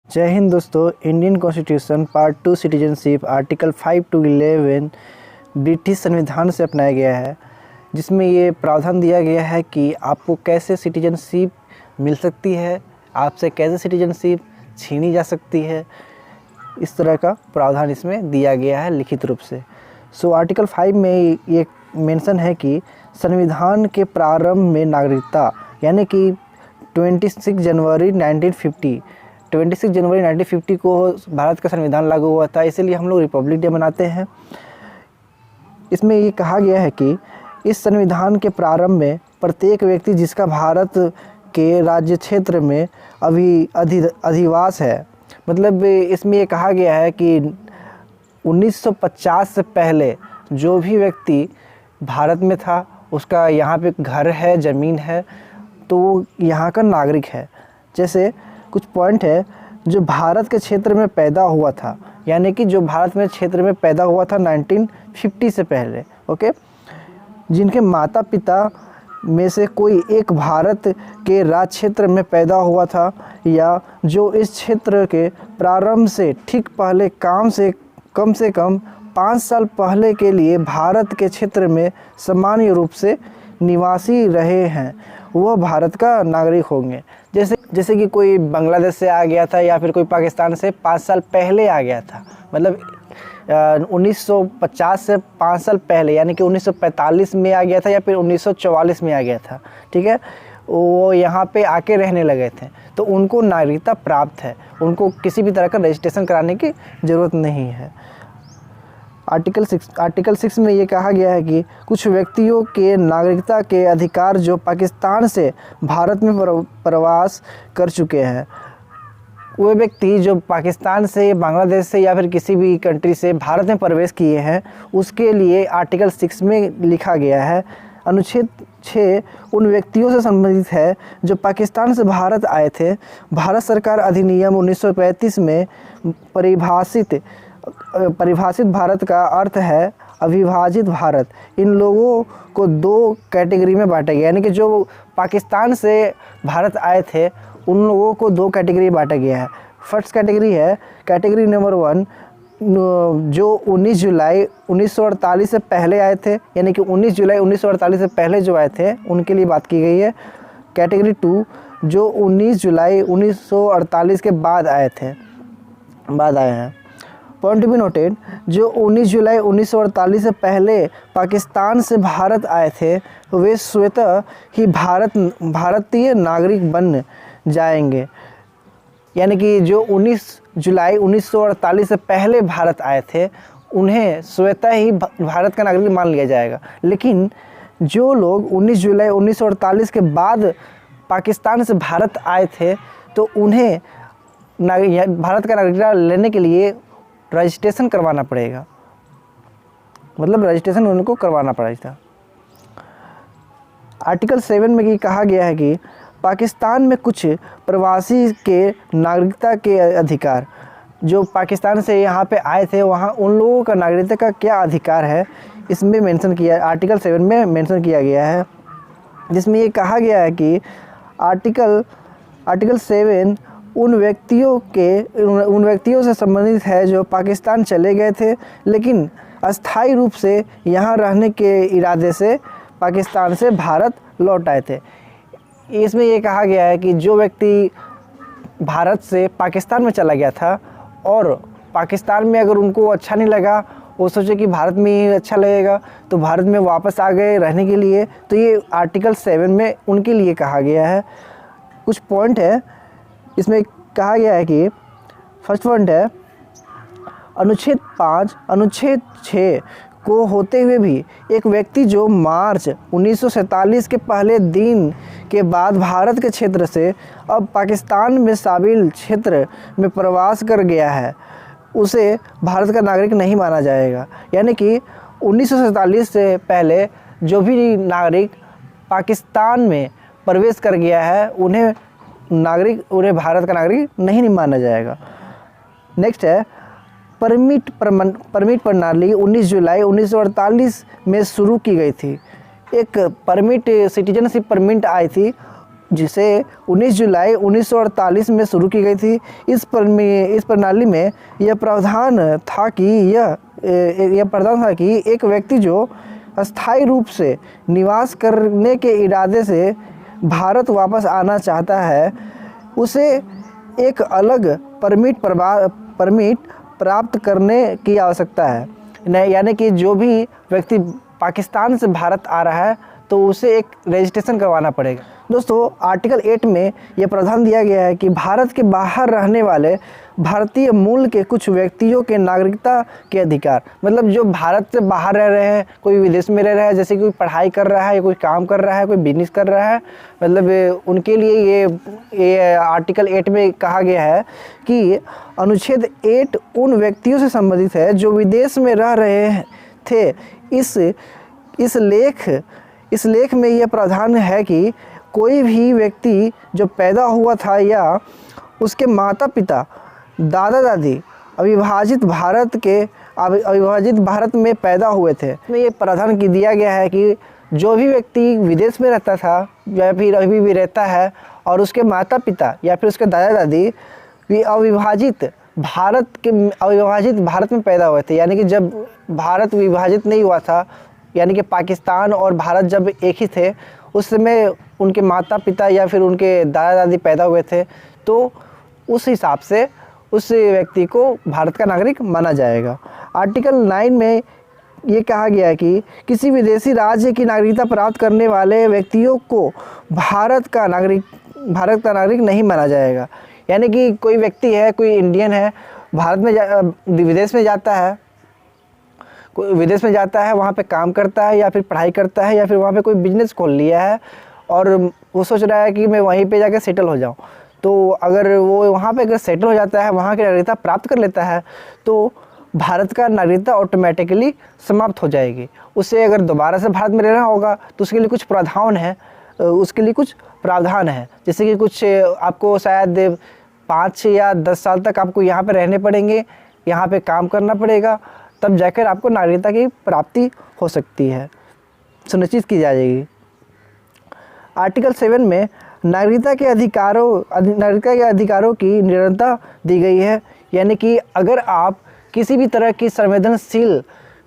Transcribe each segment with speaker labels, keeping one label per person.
Speaker 1: जय हिंद दोस्तों। Indian constitution part 2 citizenship article 5 to 11 British संविधान से अपनाया गया है, जिसमें ये प्रावधान दिया गया है कि आपको कैसे सिटीजनशिप मिल सकती है, आपसे कैसे सिटीजनशिप छीनी जा सकती है। इस तरह का प्रावधान इसमें दिया गया है लिखित रूप से। आर्टिकल 5 में ये मेंशन है कि संविधान के प्रारंभ में नागरिकता, यानी कि 26 जनवरी 1950 को भारत का संविधान लागू हुआ था, इसीलिए हम लोग रिपब्लिक डे मनाते हैं। इसमें ये कहा गया है कि इस संविधान के प्रारंभ में प्रत्येक व्यक्ति जिसका भारत के राज्य क्षेत्र में अभी अधिवास है, मतलब इसमें ये कहा गया है कि 1950 से पहले जो भी व्यक्ति भारत में था, उसका यहाँ पे घर है, ज़मीन है, तो यहाँ का नागरिक है। जैसे कुछ पॉइंट है, जो भारत के क्षेत्र में पैदा हुआ था, यानी कि जो भारत में क्षेत्र में पैदा हुआ था 1950 से पहले, ओके, जिनके माता पिता में से कोई एक भारत के राज्य क्षेत्र में पैदा हुआ था, या जो इस क्षेत्र के प्रारंभ से ठीक पहले कम से कम 5 साल पहले के लिए भारत के क्षेत्र में सामान्य रूप से निवासी रहे हैं, वह भारत का नागरिक होंगे। जैसे कि कोई बांग्लादेश से आ गया था, या फिर कोई पाकिस्तान से 5 साल पहले आ गया था, मतलब 1950 से 5 साल पहले, यानी कि 1945 में आ गया था या फिर 1944 में आ गया था, ठीक है, वो यहाँ पे आके रहने लगे थे, तो उनको नागरिकता प्राप्त है, उनको किसी भी तरह का रजिस्ट्रेशन कराने की ज़रूरत नहीं है। आर्टिकल 6 में ये कहा गया है कि कुछ व्यक्तियों के नागरिकता के अधिकार जो पाकिस्तान से भारत में प्रवास कर चुके हैं, वे व्यक्ति जो पाकिस्तान से, बांग्लादेश से या फिर किसी भी कंट्री से भारत में प्रवेश किए हैं, उसके लिए आर्टिकल 6 में लिखा गया है। अनुच्छेद 6 उन व्यक्तियों से संबंधित है जो पाकिस्तान से भारत आए थे। भारत सरकार अधिनियम 1935 में परिभाषित भारत का अर्थ है अविभाजित भारत। इन लोगों को 2 कैटेगरी में बांटा गया, यानी कि जो पाकिस्तान से भारत आए थे उन लोगों को 2 कैटेगरी बांटा गया है। फर्स्ट कैटेगरी है कैटेगरी नंबर 1, जो 19 जुलाई 1948 से पहले आए थे, यानी कि 19 जुलाई 1948 से पहले जो आए थे उनके लिए बात की गई है। कैटेगरी 2 जो 19 जुलाई 1948 के बाद आए हैं। पॉइंट टू बी नोटेड, जो 19 जुलाई 1948 से पहले पाकिस्तान से भारत आए थे, वे स्वतः ही भारतीय नागरिक बन जाएंगे। यानी कि जो 19 जुलाई 1948 से पहले भारत आए थे, उन्हें स्वतः ही भारत का नागरिक मान लिया जाएगा। लेकिन जो लोग 19 जुलाई 1948 के बाद पाकिस्तान से भारत आए थे, तो उन्हें भारत का नागरिकता लेने के लिए रजिस्ट्रेशन करवाना पड़ेगा, मतलब रजिस्ट्रेशन उनको करवाना पड़ेगा। आर्टिकल 7 में ये कहा गया है कि पाकिस्तान में कुछ प्रवासी के नागरिकता के अधिकार, जो पाकिस्तान से यहाँ पे आए थे, वहाँ उन लोगों का नागरिकता का क्या अधिकार है, इसमें मेंशन किया, आर्टिकल 7 में मेंशन किया गया है, जिसमें ये कहा गया है कि आर्टिकल 7 उन व्यक्तियों से संबंधित है जो पाकिस्तान चले गए थे, लेकिन अस्थायी रूप से यहाँ रहने के इरादे से पाकिस्तान से भारत लौट आए थे। इसमें ये कहा गया है कि जो व्यक्ति भारत से पाकिस्तान में चला गया था और पाकिस्तान में अगर उनको अच्छा नहीं लगा, वो सोचे कि भारत में ही अच्छा लगेगा, तो भारत में वापस आ गए रहने के लिए, तो ये आर्टिकल 7 में उनके लिए कहा गया है। कुछ पॉइंट है इसमें कहा गया है कि फर्स्ट पॉइंट है अनुच्छेद 5 अनुच्छेद 6 को होते हुए भी एक व्यक्ति जो मार्च 1947 के पहले दिन के बाद भारत के क्षेत्र से अब पाकिस्तान में शामिल क्षेत्र में प्रवास कर गया है, उसे भारत का नागरिक नहीं माना जाएगा। यानी कि 1947 से पहले जो भी नागरिक पाकिस्तान में प्रवेश कर गया है, उन्हें भारत का नागरिक नहीं माना जाएगा। नेक्स्ट है परमिट प्रणाली 19 जुलाई 1948 में शुरू की गई थी। एक सिटीजनशिप परमिट आई थी जिसे 19 जुलाई 1948 में शुरू की गई थी। इस प्रणाली में यह प्रावधान था कि एक व्यक्ति जो अस्थायी रूप से निवास करने के इरादे से भारत वापस आना चाहता है, उसे एक अलग परमिट प्राप्त करने की आवश्यकता है। यानी कि जो भी व्यक्ति पाकिस्तान से भारत आ रहा है तो उसे एक रजिस्ट्रेशन करवाना पड़ेगा। दोस्तों, आर्टिकल 8 में यह प्रावधान दिया गया है कि भारत के बाहर रहने वाले भारतीय मूल के कुछ व्यक्तियों के नागरिकता के अधिकार, मतलब जो भारत से बाहर रह रहे हैं, कोई विदेश में रह रहा है, जैसे कोई पढ़ाई कर रहा है या कोई काम कर रहा है, कोई बिजनेस कर रहा है, मतलब उनके लिए ये आर्टिकल 8 में कहा गया है कि अनुच्छेद 8 उन व्यक्तियों से संबंधित है जो विदेश में रह रहे थे। इस लेख में यह प्रावधान है कि कोई भी व्यक्ति जो पैदा हुआ था या उसके माता पिता दादा दादी अविभाजित भारत में पैदा हुए थे, इसमें ये प्रावधान दिया गया है कि जो भी व्यक्ति विदेश में रहता था या फिर अभी भी रहता है और उसके माता पिता या फिर उसके दादा दादी भी अविभाजित भारत में पैदा हुए थे, यानी कि जब भारत विभाजित नहीं हुआ था, यानी कि पाकिस्तान और भारत जब एक ही थे, उस समय उनके माता पिता या फिर उनके दादा दादी पैदा हुए थे, तो उस हिसाब से उस व्यक्ति को भारत का नागरिक माना जाएगा। आर्टिकल 9 में ये कहा गया है कि किसी विदेशी राज्य की नागरिकता प्राप्त करने वाले व्यक्तियों को भारत का नागरिक नहीं माना जाएगा। यानी कि कोई व्यक्ति है, कोई इंडियन है, विदेश में जाता है, वहाँ पे काम करता है या फिर पढ़ाई करता है या फिर वहाँ पे कोई बिजनेस खोल लिया है और वो सोच रहा है कि मैं वहीं पे जाकर सेटल हो जाऊँ, तो अगर वो वहाँ पे अगर सेटल हो जाता है, वहाँ की नागरिकता प्राप्त कर लेता है, तो भारत का नागरिकता ऑटोमेटिकली समाप्त हो जाएगी। उसे अगर दोबारा से भारत में रहना होगा तो उसके लिए कुछ प्रावधान है, जैसे कि कुछ आपको शायद 5 या 10 साल तक आपको यहाँ पे रहने पड़ेंगे, यहाँ पे काम करना पड़ेगा, तब जाकर आपको नागरिकता की प्राप्ति हो सकती है, सुनिश्चित की जाएगी। आर्टिकल 7 में नागरिकता के अधिकारों की निरंतरता दी गई है। यानी कि अगर आप किसी भी तरह की संवेदनशील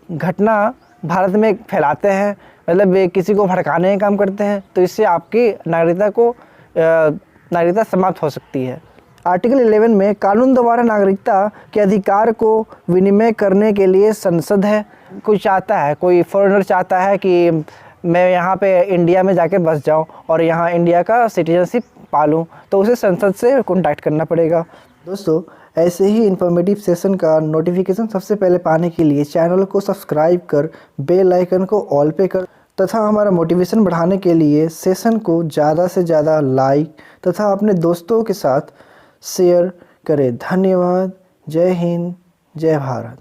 Speaker 1: घटना भारत में फैलाते हैं, मतलब किसी को भड़काने का काम करते हैं, तो इससे आपकी नागरिकता समाप्त हो सकती है। आर्टिकल 11 में कानून द्वारा नागरिकता के अधिकार को विनिमय करने के लिए संसद है। कोई फॉरेनर चाहता है कि मैं यहाँ पे इंडिया में जाके बस जाऊँ और यहाँ इंडिया का सिटीजनशिप पालूँ, तो उसे संसद से कॉन्टैक्ट करना पड़ेगा। दोस्तों, ऐसे ही इन्फॉर्मेटिव सेशन का नोटिफिकेशन सबसे पहले पाने के लिए चैनल को सब्सक्राइब कर बेल आइकन को ऑल पे कर तथा हमारा मोटिवेशन बढ़ाने के लिए सेशन को ज़्यादा से ज़्यादा लाइक तथा अपने दोस्तों के साथ शेयर करें। धन्यवाद। जय हिंद, जय भारत।